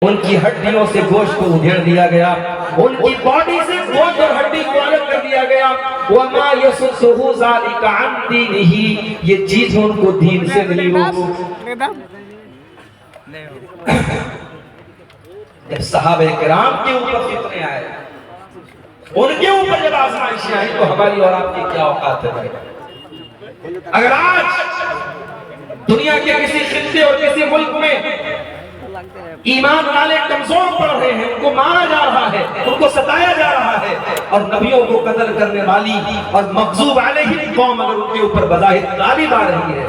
ان کی ہڈیوں سے گوشت کو ادھیڑ دیا گیا، ان کی باڈی سے گوشت اور ہڈی کو الگ کر دیا گیا۔ وَمَا يَسُدُّهُ ذَلِكَ عَنْ دِينِهِ، یہ چیز ان کو دین سے نہیں روکتی۔ جب صحابہ کرام کے اوپر فتنے آئے، ان کے اوپر جب آزمائشیں آئیں، تو ہماری اور آپ کی کیا اوقات ہے؟ اگر آج دنیا کے کسی خطے اور کسی ملک میں ایمان والے کمزور پڑ رہے ہیں، ان کو مارا جا رہا ہے، ان کو ستایا جا رہا ہے، اور نبیوں کو قتل کرنے والی اور مغضوب علیہم قوم اگر ان کے اوپر بظاہر غالب آ رہی ہے،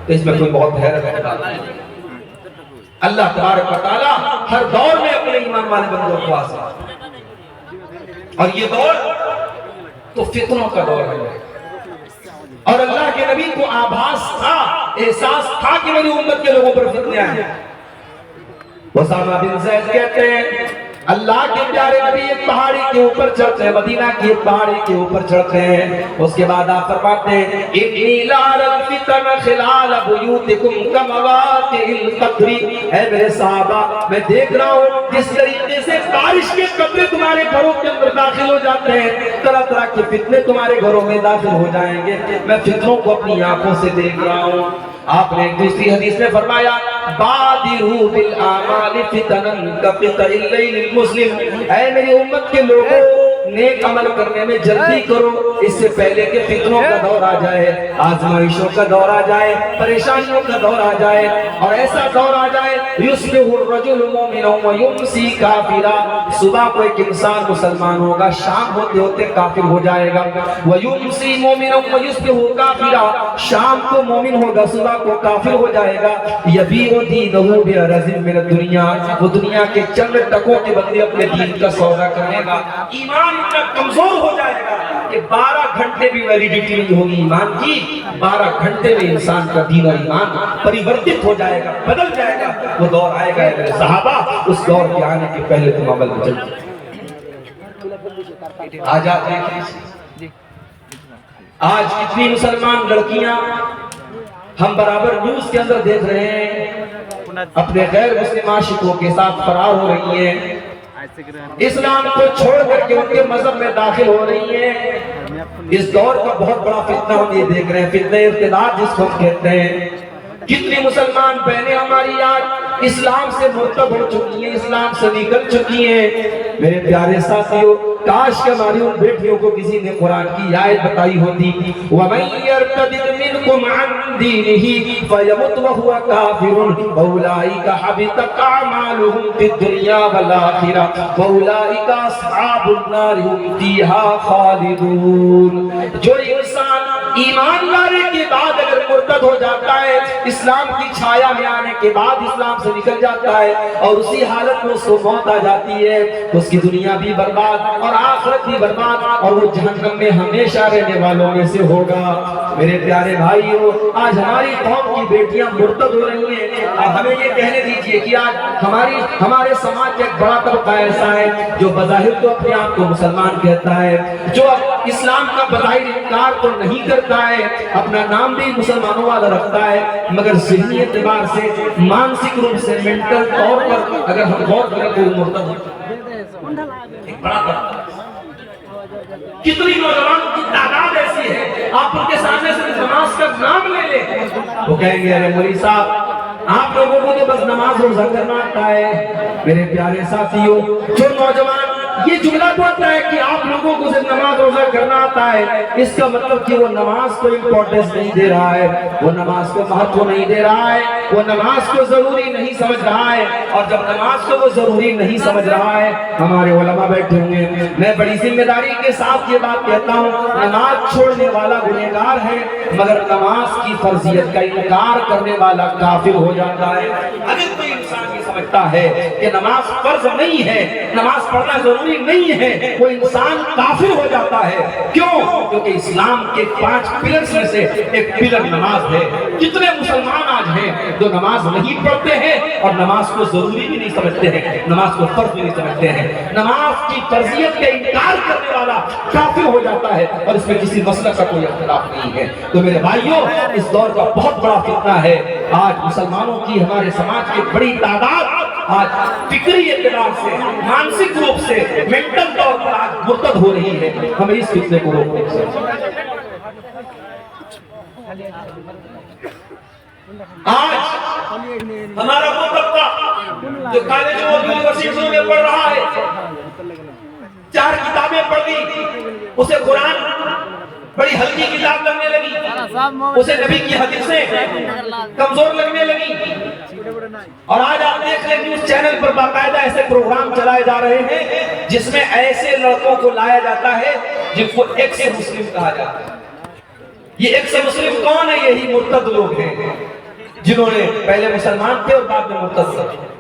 تو اس میں کوئی بہت حیرت کی بات نہیں۔ اللہ تبارک و تعالی ہر دور میں اپنے ایمان والے بندوں کو آزمائے، اور یہ دور تو فتنوں کا دور ہے۔ اور اللہ کے نبی کو آبھاس تھا، احساس تھا کہ میری امت کے لوگوں پر فتنے آئے۔ اسامہ بن زید کہتے ہیں اللہ کے پیارے نبی ایک پہاڑی کے اوپر چڑھتے ہیں، مدینہ کی ایک پہاڑی کے اوپر چڑھتے ہیں، اس کے بعد آپ فرماتے ہیں انی لارى الفتن خلال بیوتکم کمواقع القطر، اے میرے صحابہ میں دیکھ رہا ہوں جس طریقے سے بارش کے قطرے تمہارے گھروں کے اندر داخل ہو جاتے ہیں، طرح طرح کے فتنے تمہارے گھروں میں داخل ہو جائیں گے، میں فتنوں کو اپنی آنکھوں سے دیکھ رہا ہوں۔ آپ نے ایک دوسری حدیث میں فرمایا بادروا بالاعمال فتنا كقطع الليل المظلم، اے میری امت کے لوگوں نیک عمل کرنے میں جلدی کرو، اس سے پہلے کہ فتنوں کا دور آ جائے، آزمائشوں کا دور آ جائے، پریشانیوں کا دور آ جائے، اور ایسا دور آ جائے یصبح الرجل مؤمنا ويمسي كافرا، صبح کو ایک انسان مسلمان ہوگا، شام ہوتے ہوتے کافر ہو جائے گا، ويمسي مؤمنا ويصبح كافرا، شام کو مومن ہوگا، صبح کو کافر ہو جائے گا، یبیع دینہ بعرض من الدنیا، وہ دنیا کے چند ٹکوں کے بدلے اپنے دین کا سودا کرے گا۔ ایمان اتنا کمزور ہو جائے گا کہ 12 گھنٹے بھی ویلیڈیٹی نہیں ہوگی ایمان کی، 12 گھنٹے میں انسان کا دین اور ایمان پریورتت ہو جائے گا، بدل جائے گا۔ وہ دور آئے گا میرے صحابہ، اس دور کے آنے کے پہلے تم عمل میں چل جائے۔ آج آپ دیکھیں آج کتنی مسلمان لڑکیاں ہم برابر نیوز کے اندر دیکھ رہے ہیں اپنے غیر مسلم عاشقوں کے ساتھ فرار ہو رہی ہیں، اسلام کو چھوڑ کر کے ان کے مذہب میں داخل ہو رہی ہیں۔ اس دور کا بہت بڑا فتنہ ہم یہ دیکھ رہے ہیں، فتنہ ارتداد جس کو ہم کہتے ہیں۔ کتنی مسلمان بہنیں ہماری آج اسلام سے مرتد ہو چکی ہیں، اسلام سے نکل چکی ہیں۔ میرے پیارے ساتھیوں، کاش کہ ہماری ان بیٹیوں کو کسی نے قرآن کی آیت بتائی ہوتی وَمَن يَرْتَدِدْ مِنْكُمْ عَنْ دِينِهِ فَيَمُتْ وَهُوَ كَافِرٌ فَأُولَٰئِكَ حَبِطَتْ أَعْمَالُهُمْ فِي الدُّنْيَا وَالْآخِرَةِ وَأُولَٰئِكَ أَصْحَابُ النَّارِ هُمْ فِيهَا خَالِدُونَ۔ جو انسان ایمان لانے کے بعد اگر مرتد ہو جاتا ہے، اسلام کی چھایا میں آنے کے بعد اسلام سے نکل جاتا ہے اور اسی حالت میں اس کو موت آ جاتی ہے، تو اس کی دنیا بھی برباد اور آخرت بھی برباد، اور وہ جہنم میں ہمیشہ رہنے والوں میں سے ہوگا۔ میرے پیارے بھائیوں، آج ہماری قوم کی بیٹیاں مرتد ہو رہی ہیں، اور ہمیں یہ کہنے دیجئے کہ آج ہمارے سماج کا ایک بڑا طبقہ ایسا ہے جو بظاہر تو اپنے آپ کو مسلمان کہتا ہے، جو اسلام کا بظاہر انکار تو نہیں کرتا ہے، اپنا نام بھی مسلمانوں والا رکھتا ہے، مگر ذہنی اعتبار سے، مانسک روپ سے، مینٹل طور پر اگر ہم غور کریں تو مرتد ہوتا ہے۔ ایک بڑا طبقہ، کتنی نوجوانوں کی تعداد ایسی ہے، آپ ان کے سامنے سے نماز کا نام لے لیں، وہ کہیں گے ارے مولوی صاحب آپ لوگوں کو تو بس نماز روزہ کرنا آتا ہے۔ میرے پیارے ساتھیوں، جو نوجوان یہ جملہ بولتا ہے کہ آپ لوگوں کو صرف نماز روزہ کرنا آتا ہے، اس کا مطلب کہ وہ نماز کو امپورٹنس نہیں دے رہا ہے، وہ نماز کو مہتو نہیں دے رہا ہے، وہ نماز کو ضروری نہیں سمجھ رہا ہے۔ اور جب نماز کو وہ ضروری نہیں سمجھ رہا ہے، ہمارے علماء بیٹھے ہوئے، میں بڑی ذمہ داری کے ساتھ یہ بات کہتا ہوں، نماز چھوڑنے والا گنہگار ہے، مگر نماز کی فرضیت کا انکار کرنے والا کافر ہو جاتا ہے۔ اگر کوئی انسان یہ سمجھتا ہے کہ نماز فرض نہیں ہے، نماز پڑھنا ضروری نہیں ہے، وہ انسان کافر ہو جاتا ہے۔ کیوں؟ کیونکہ اسلام کے 5 پلرز میں سے ایک پلر نماز ہے۔ کتنے مسلمان آج ہیں جو نماز نہیں پڑھتے ہیں اور نماز کو ضروری بھی نہیں سمجھتے ہیں، نماز کو فرض بھی نہیں سمجھتے ہیں۔ نماز کی فرضیت کا انکار کرنے والا کافر ہو جاتا ہے، اور اس میں کسی مسئلہ کا کوئی اختلاف نہیں ہے۔ تو میرے بھائیوں، اس دور کا بہت بڑا فتنہ ہے، آج مسلمانوں کی، ہمارے سماج کی بڑی تعداد آج فکری اعتبار سے، مانسک روپ سے، مینٹل طور پر آج مرتد ہو رہی ہے. ہمیں اس فتنے کو روکنے چاہیے. آج ہمارا وہ طبقہ جو کالجوں اور یونیورسٹیوں میں پڑھ رہا ہے، 4 کتابیں پڑھ لی، اسے قرآن بڑی ہلکی کتاب لگنے لگی، اسے نبی کی حدیثیں کمزور لگنے لگی. اور آج آپ دیکھ لیں نیوز چینل پر باقاعدہ ایسے پروگرام چلائے جا رہے ہیں جس میں ایسے لڑکوں کو لایا جاتا ہے جن کو ایکس مسلم کہا جاتا ہے. یہ ایکس مسلم کون ہے؟ یہی مرتد لوگ ہیں جنہوں نے پہلے مسلمان تھے اور بعد میں مرتد ہوئے.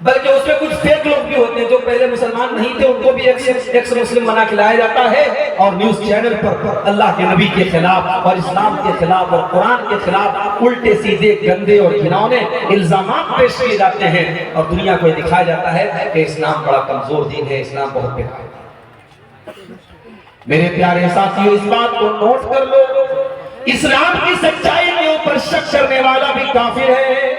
بلکہ اس میں کچھ فیک لوگ بھی ہوتے ہیں جو پہلے مسلمان نہیں تھے، ان کو بھی ایکس مسلم بنا کے لایا جاتا ہے اور نیوز چینل پر اللہ کے نبی کے خلاف اور اسلام کے خلاف اور قرآن کے خلاف الٹے سیدھے گندے اور گھناؤنے الزامات پیش کیے جاتے ہیں اور دنیا کو یہ دکھایا جاتا ہے کہ اسلام بڑا کمزور دین ہے، اسلام بہت بیکار ہے. میرے پیارے ساتھیوں، اس بات کو نوٹ کر لو، اسلام کی سچائی کے اوپر شک کرنے والا بھی کافر ہے،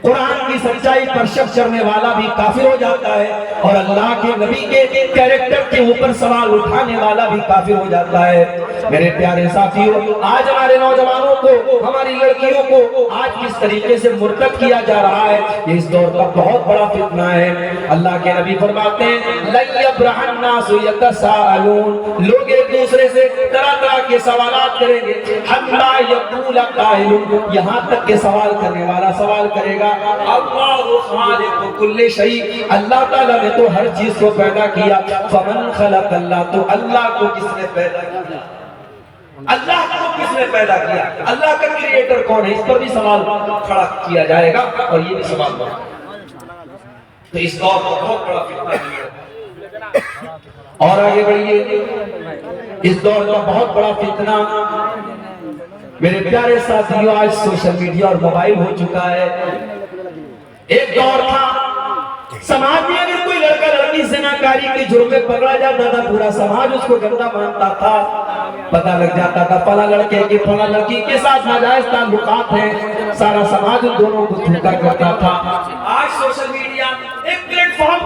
قرآن کی سچائی پر شک کرنے والا بھی کافر ہو جاتا ہے، اور اللہ کے نبی کے کیریکٹر کے اوپر سوال اٹھانے والا بھی کافر ہو جاتا ہے. میرے پیارے ساتھیوں، آج ہمارے نوجوانوں کو، ہماری لڑکیوں کو آج کس طریقے سے مرتد کیا جا رہا ہے، یہ اس دور کا بہت بڑا فتنہ ہے. اللہ کے نبی فرماتے ہیں لَن يَبْرَحَ النَّاسُ يَتَسَاءَلُونَ، لوگ ایک دوسرے سے طرح طرح کے سوالات کریں گے، حَتَّى يَقُولَ قَائِلٌ، یہاں تک کہ سوال کرنے والا سوال کرے گا اللہ خالق کل شیء، اللہ تعالیٰ نے تو ہر چیز کو پیدا کیا، فمن خلق اللہ، تو اللہ کو کس نے پیدا کیا؟ اللہ کو کس نے پیدا کیا؟ اللہ کا کریٹر کون ہے؟ اس پر بھی سوال کھڑا کیا جائے گا اور یہ بھی سوال بڑھا. تو اس دور کا بہت بڑا فتنہ ہے. اور آگے بڑھئے، اس دور کا بہت بڑا فتنہ میرے پیارے ساتھیوں آج سوشل میڈیا اور موبائل ہو چکا ہے. ایک دور تھا سماج میں اگر کوئی لڑکا لڑکی زناکاری کے جرم میں پکڑا جاتا تھا، پورا سماج اس کو گندا مانتا تھا، پتہ لگ جاتا تھا فلاں لڑکے کے فلاں لڑکی کے ساتھ ناجائز تعلقات ہیں، سارا سماج ان دونوں کو تھوکا کرتا تھا. آج سوشل میڈیا ایک پلیٹ فارم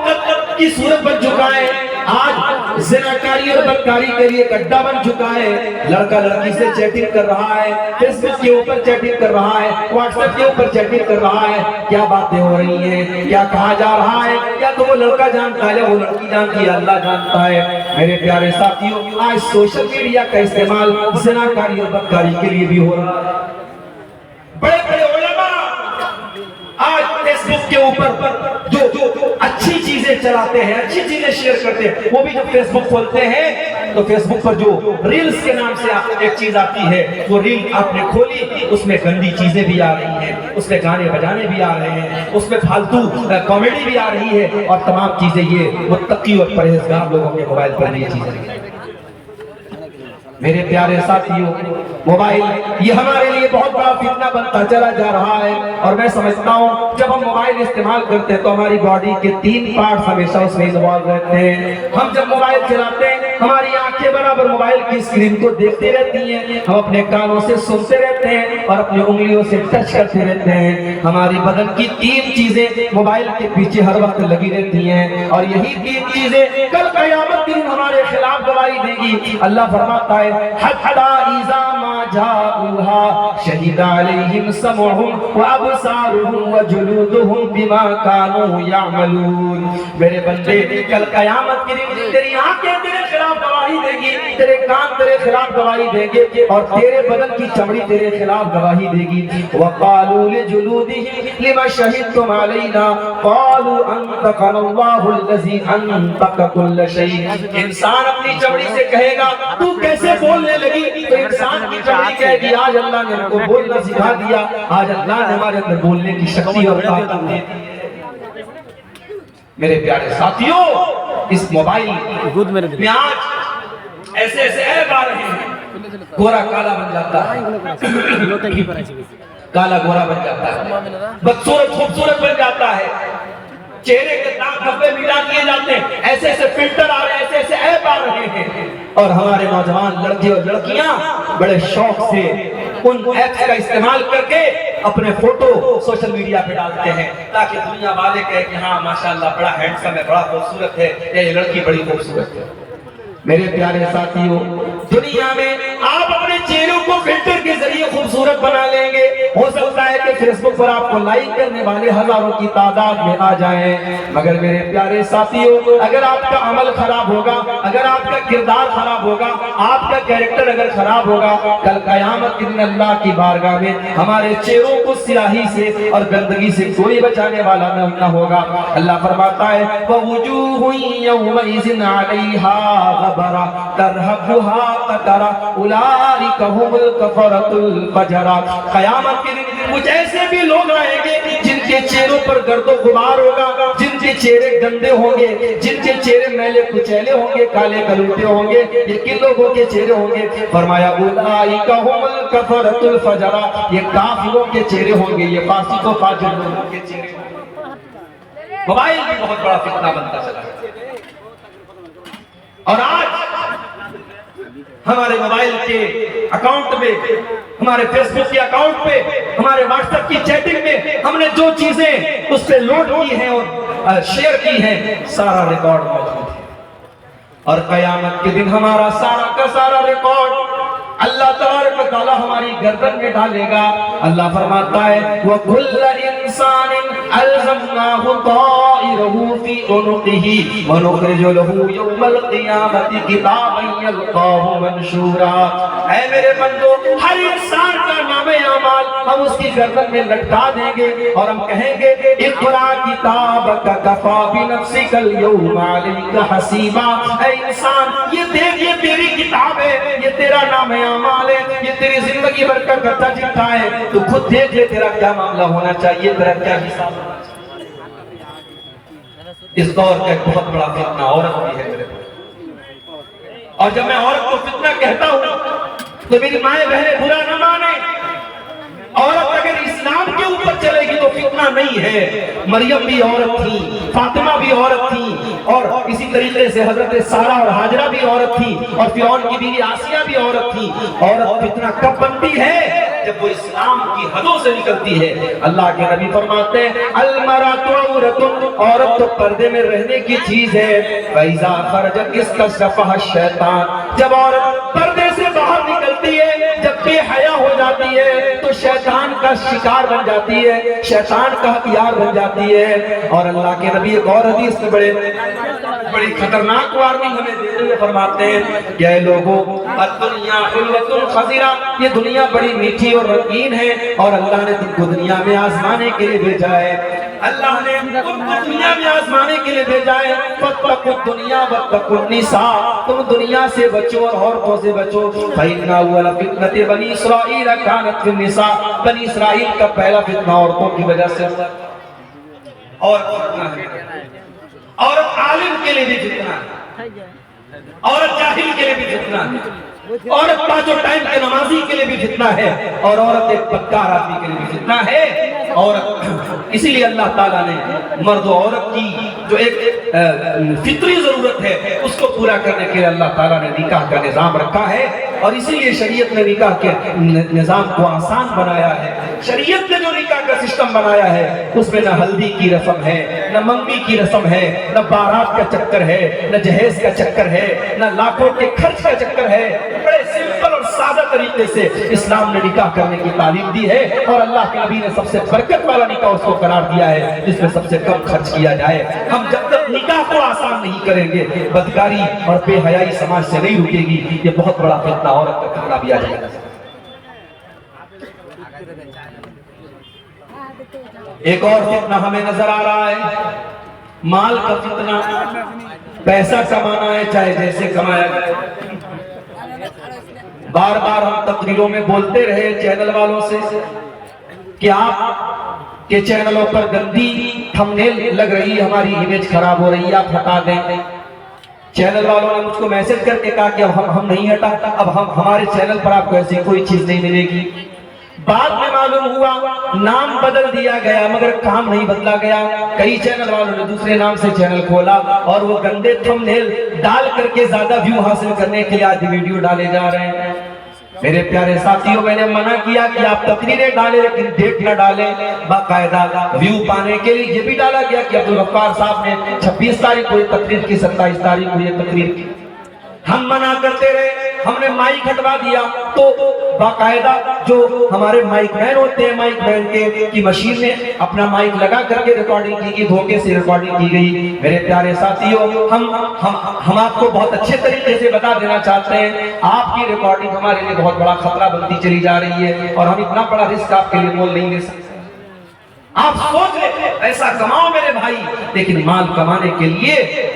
کی صورت بن چکا ہے. آج زناکاری اور بدکاری کے لیے ایک اڈا بن چکا ہے. لڑکا لڑکی سے چیٹنگ کر رہا ہے، فیس بک کے اوپر چیٹنگ کر رہا ہے، واٹس ایپ کے اوپر چیٹنگ کر رہا ہے. کیا باتیں ہو رہی ہیں، کیا کہا جا رہا ہے، کیا تو وہ لڑکا جانتا ہے یا وہ لڑکی جانتی ہے؟ اللہ جانتا ہے. میرے پیارے ساتھیوں، آج سوشل میڈیا کا استعمال زناکاری اور بدکاری کے لیے بھی ہو رہا ہے. بڑے بڑے علماء آج فیس بک کے اوپر جو اچھی چیزیں چلاتے ہیں، اچھی چیزیں شیئر کرتے ہیں، وہ بھی جب فیس بک کھولتے ہیں تو فیس بک پر جو ریلز کے نام سے ایک چیز آتی ہے، وہ ریل آپ نے کھولی، اس میں گندی چیزیں بھی آ رہی ہیں، اس میں گانے بجانے بھی آ رہے ہیں، اس میں فالتو کامیڈی بھی آ رہی ہے، اور تمام چیزیں یہ متقی اور پرہیزگار لوگوں کے موبائل پر یہ چیزیں ہیں. میرے پیارے ساتھیوں، موبائل یہ ہمارے لیے بہت بڑا فتنہ بنتا چلا جا رہا ہے. اور میں سمجھتا ہوں جب ہم موبائل استعمال کرتے ہیں تو ہماری باڈی کے 3 پارٹس ہمیشہ اس میں انوالو رہتے ہیں. ہم جب موبائل چلاتے ہیں ہماری آنکھیں برابر موبائل کی اسکرین کو دیکھتے رہتی ہیں، ہم اپنے کانوں سے سنتے رہتے ہیں اور اپنی انگلیوں سے ٹچ کرتے رہتے ہیں. ہماری بدن کی 3 چیزیں موبائل کے پیچھے ہر وقت لگی رہتی ہیں، اور یہی 3 چیزیں کل قیامت دن ہمارے خلاف گواہی دے گی. اللہ فرماتا ہے حتی اذا ما جاؤها شہد علیہم سمعہم وابصارہم وجلودہم بما کانوا یعملون. میرے بندے کل قیامت کے دن تیری آنکھیں تیرے خلاف گواہی دے گی، تیرے کان تیرے خلاف گواہی دیں گے، اور تیرے بدن کی چمڑی تیرے خلاف گواہی دے گی. وقالوا لجلودہم لما شہدتم علینا قالوا انطقنا اللہ الذی انطق کل شیء. انسان اپنی چمڑی سے کہے گا تو کیسے بولنے لگی؟ تو انسان کی چمڑی کہے گی آج اللہ نے ہم کو بولنا سکھا دیا، آج اللہ نے ہمارے اندر بولنے کی شکتی اور طاقت دی. میرے پیارے ساتھیوں، اس موبائل میں آج ایسے ایسے عیب آ رہے ہیں. گورا کالا بن جاتا ہے، کالا گورا بن جاتا ہے، بدصورت خوبصورت بن جاتا ہے، چہرے کے داغ دھبے مٹا دیے جاتے ہیں. ایسے ایسے فلٹر آ رہے ہیں، ایسے ایسے عیب آ رہے ہیں، اور ہمارے نوجوان لڑکے اور لڑکیاں بڑے شوق سے ان ایپس کا استعمال کر کے اپنے فوٹو سوشل میڈیا پہ ڈالتے ہیں تاکہ دنیا والے کہیں کہ ہاں ماشاءاللہ بڑا ہینڈسم ہے، بڑا خوبصورت ہے، یہ لڑکی بڑی خوبصورت ہے۔ میرے پیارے ساتھیوں، دنیا میں آپ اپنے چہروں کو فلٹر کے ذریعے خوبصورت بنا لیں گے، ہو سکتا ہے کہ فیس بک پر آپ کو لائک کرنے والے ہزاروں کی تعداد میں آ جائیں، مگر میرے پیارے ساتھیوں اگر آپ کا عمل خراب ہوگا، اگر آپ کا کردار خراب ہوگا، آپ کا کیریکٹر اگر خراب ہوگا، کل قیامت کے دن اللہ کی بارگاہ میں ہمارے چہروں کو سیاہی سے اور گندگی سے کوئی بچانے والا نہ ہوگا۔ اللہ فرماتا ہے وَوُجُوهٌ يَوْمَئِذٍ عَلَيْهَا ترهقها قترا اولئک هم الکفرۃ الفجرہ۔ قیامت کے دن کچھ ایسے بھی لوگ آئیں گے جن کے چہروں پر گرد و غبار ہوگا، جن کے چہرے گندے ہوں گے، جن کے چہرے میلے کچیلے ہوں گے، کالے کلوٹے ہوں گے، یہ کن لوگوں کے چہرے ہوں گے؟ فرمایا اولئک هم الکفرۃ الفجرہ، یہ کافروں کے چہرے ہوں گے، یہ فاسق و فاجر لوگوں کے چہرے ہوں گے۔ موبائل بھی بہت بڑا فتنہ بنتا چلا ہے، اور آج ہمارے موبائل کے اکاؤنٹ میں، ہمارے فیس بک کے اکاؤنٹ پہ، ہمارے واٹس ایپ کی چیٹنگ میں ہم نے جو چیزیں اس پہ لوڈ کی ہیں اور شیئر کی ہیں، سارا ریکارڈ موجود ہے، اور قیامت کے دن ہمارا سارا کا سارا ریکارڈ اللہ تبارک و تعالی ہماری گردن میں ڈالے گا۔ اللہ فرماتا ہے وَكُلَّ إِنسَانٍ أَلْزَمْنَاهُ طَائِرَهُ فِي عُنُقِهِ وَنُخْرِجُ لَهُ يَوْمَ الْقِيَامَةِ كِتَابًا يَلْقَاهُ مَنشُورًا۔ اے میرے بندو، ہر انسان کا نام اعمال ہم اس کی گردن میں لٹکا دیں گے اور ہم کہیں گے اقرأ کتابک کفی بنفسک اليوم علیک حسیبا۔ اے انسان، یہ دیکھ، یہ تیری کتاب ہے، یہ تیرا نام اعمال ہے، یہ تیری زندگی بھر کا کرتا چکا ہے، تو خود دیکھ لے تیرا کیا معاملہ ہونا چاہیے، تیرا کیا حساب ہونا چاہیے۔ اس دور کا ایک بہت بڑا فتنہ عورت بھی ہے میرے پاس، اور جب میں عورت کو فتنہ کہتا ہوں تو میری مائیں بہنیں برا نہ مانے۔ عورت اگر اسلام کے اوپر چلے گی تو فتنہ نہیں ہے۔ مریم بھی عورت تھی، فاطمہ بھی عورت تھی، اور اسی طریقے سے حضرت سارہ اور ہاجرہ بھی عورت تھی، اور فرعون کی بیوی آسیہ بھی عورت تھی۔ عورت فتنہ کب بنتی ہے؟ جب وہ اسلام کی حدوں سے نکلتی ہے۔ اللہ کے نبی فرماتے ہیں المرأۃ عورۃ، عورت تو پردے میں رہنے کی چیز ہے، فَإِذَا خَرَجَتْ اسْتَشْرَفَهَا الشَّيْطَانُ، جب عورت پردے سے باہر نکلتی ہے، جب بے حیا ہو جاتی ہے تو شیطان کا شکار بن جاتی ہے، شیطان کا ہتھیار بن جاتی ہے۔ اور اللہ کے نبی ایک اور حدیث میں بڑی خطرناک وارننگ ہمیں دیتے ہوئے فرماتے ہیں کہ اے لوگوں، الدنیا حلوۃ خضرہ، یہ دنیا بڑی میٹھی اور رنگین ہے، اور اللہ نے تم کو دنیا میں آزمانے کے لیے بھیجا ہے، اللہ نے تم کو دنیا میں آزمانے کے لیے بھیجا ہے۔ فاتقوا الدنیا واتقوا النساء، تم دنیا سے بچو اور عورتوں سے بچو۔ فإن أول فتنة بنی اسرائیل كانت في النساء، بنی اسرائیل کا پہلا فتنہ عورتوں کی وجہ سے ہوا، اور فتنہ ہے۔ عورت عالم کے لیے بھی فتنہ ہے، عورت جاہل کے لیے بھی فتنہ ہے، عورت پانچوں ٹائم کے نمازی کے لیے بھی فتنہ ہے، اور عورت ایک بدکار آدمی کے لیے بھی فتنہ ہے۔ عورت، اسی لیے اللہ تعالیٰ نے مرد و عورت کی جو ایک فطری ضرورت ہے اس کو پورا کرنے کے لیے اللہ تعالیٰ نے نکاح کا نظام رکھا ہے، اور اسی لیے شریعت نے نکاح کے نظام کو آسان بنایا ہے۔ شریعت نے جو نکاح کا سسٹم بنایا ہے اس میں نہ ہلدی کی رسم ہے، نہ منگنی کی رسم ہے، نہ بارات کا چکر ہے، نہ جہیز کا چکر ہے، نہ لاکھوں کے خرچ کا چکر ہے۔ بڑے سمپل اور سادہ طریقے سے اسلام نے نکاح کرنے کی تعلیم دی ہے، اور اللہ کے نبی نے سب سے برکت والا نکاح اس کو قرار دیا ہے جس میں سب سے کم خرچ کیا جائے۔ ہم جب تک نکاح کو آسان نہیں کریں گے، بدکاری اور بے حیائی سماج سے نہیں رکے گی، یہ بہت بڑا فتنہ عورت کا فتنہ بھی آ جائے گا۔ ایک اور فتنہ ہمیں نظر آ رہا ہے، مال کا فتنہ۔ پیسہ کمانا ہے چاہے جیسے کمایا جائے۔ بار بار ہم تقریروں میں بولتے رہے چینل والوں سے کہ آپ کے چینلوں پر گندی تھمبنیل لگ رہی ہے، ہماری امیج خراب ہو رہی ہے، آپ ہٹا دیں۔ چینل والوں نے مجھ کو میسج کر کے کہا کہ اب ہم نہیں ہٹاتا، اب ہمارے چینل پر آپ کو ایسی کوئی چیز نہیں ملے گی۔ بعد میں معلوم ہوا نام بدل دیا گیا مگر کام نہیں بدلا گیا۔ کئی چینل والوں نے دوسرے نام سے چینل کھولا اور وہ گندے تھمبنیل ڈال کر کے زیادہ ویو حاصل کرنے کے لیے آج ویڈیو ڈالے جا رہے ہیں۔ میرے پیارے ساتھیوں میں نے منع کیا کہ آپ تقریریں ڈالیں لیکن ڈیٹ نہ ڈالیں، باقاعدہ ویو پانے کے لیے یہ بھی ڈالا گیا کہ عبدالغفار صاحب نے 26 تاریخ کو یہ تقریر کی، 27 تاریخ کو یہ تقریر کی۔ ہم منع کرتے رہے، ہم نے مائک ہٹوا دیا تو باقاعدہ جو ہمارے مائک مین ہوتے ہیں، مائک مین کی مشین نے اپنا مائک لگا کر کے ریکارڈنگ کی گئی، دھوکے سے ریکارڈنگ کی گئی۔ میرے پیارے ساتھیوں، ہم آپ کو بہت اچھے طریقے سے بتا دینا چاہتے ہیں، آپ کی ریکارڈنگ ہمارے لیے بہت بڑا خطرہ بنتی چلی جا رہی ہے اور ہم اتنا بڑا رسک آپ کے لیے مول نہیں لے سکتے۔ آپ سوچ لیں، پیسہ کماؤ میرے بھائی، لیکن مال کمانے کے لیے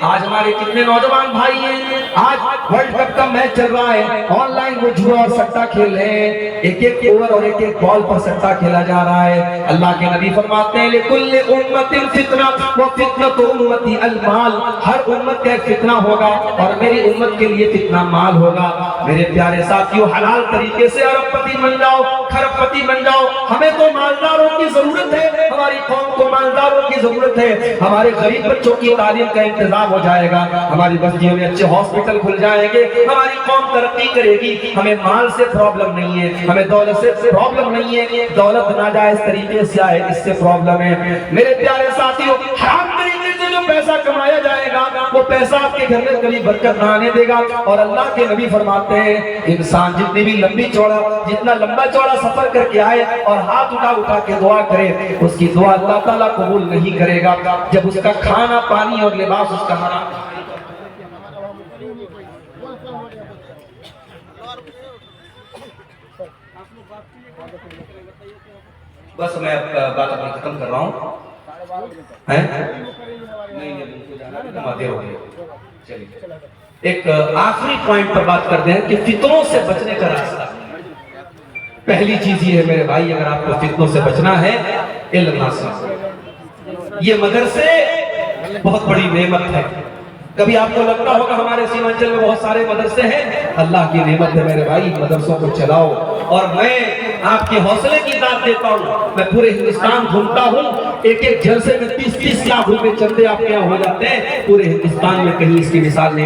آج ہمارے کتنے نوجوان بھائی ہیں، آج ورلڈ کپ کا میچ چل رہا ہے، آن لائن وہ جوا اور سٹا کھیل رہے ہیں، ایک ایک اوور اور ایک ایک بال پر سٹا کھیلا جا رہا ہے۔ اللہ کے نبی فرماتے ہیں لِكُلِّ أُمَّةٍ فِتْنَةٌ وَفِتْنَةُ أُمَّتِي الْمَالُ، ہر امت کا ایک فتنہ ہوگا اور میری امت کے لیے فتنہ مال ہوگا۔ میرے پیارے ساتھیوں، حلال طریقے سے ارب پتی بن جاؤ، کھرب پتی بن جاؤ۔ ہمیں تو مالداروں کی ضرورت ہے، ہماری قوم کو مالداروں کی ضرورت ہے، ہمارے غریب بچوں کی تعلیم کا انتظام ہو جائے گا، ہماری بستیوں میں اچھے ہاسپٹل کھل جائیں گے، ہماری قوم ترقی کرے گی۔ ہمیں مال سے پرابلم نہیں ہے، ہمیں دولت سے پرابلم نہیں ہے، دولت ناجائز طریقے سے آئے اس سے پرابلم ہے۔ میرے پیارے ساتھیوں، حرام طریقے سے جو پیسہ کمایا جائے گا وہ پیسہ آپ کے گھر میں کبھی برکت نہ آنے دے گا۔ اور اللہ کے نبی فرماتے ہیں انسان جتنی بھی جتنا لمبا چوڑا سفر کر کے آئے اور ہاتھ اٹھا کے دعا کرے، اس کی دعا اللہ تعالیٰ قبول نہیں کرے گا جب اس کا کھانا پانی اور لباس اس کا حرام۔ بس میں بات اپنی ختم کر رہا ہوں۔ ایک آخری پوائنٹ پر بات کرتے ہیں کہ فتنوں سے بچنے کا راستہ۔ پہلی چیز یہ ہے میرے بھائی، اگر آپ کو فتنوں سے بچنا ہے، علم حاصل۔ یہ مدرسے بہت بڑی نعمت ہے۔ کبھی آپ کو لگتا ہوگا ہمارے سیمانچل میں بہت سارے مدرسے ہیں، اللہ کی نعمت ہے میرے بھائی، مدرسوں کو چلاؤ۔ اور میں آپ کے حوصلے کی داد دیتا ہوں، میں پورے ہندوستان گھومتا ہوں، ایک ایک جلسے میں 30-30 لاکھ روپے چندے آپ کے یہاں ہو جاتے ہیں، پورے ہندوستان میں کہیں اس کی مثال نہیں ملتی۔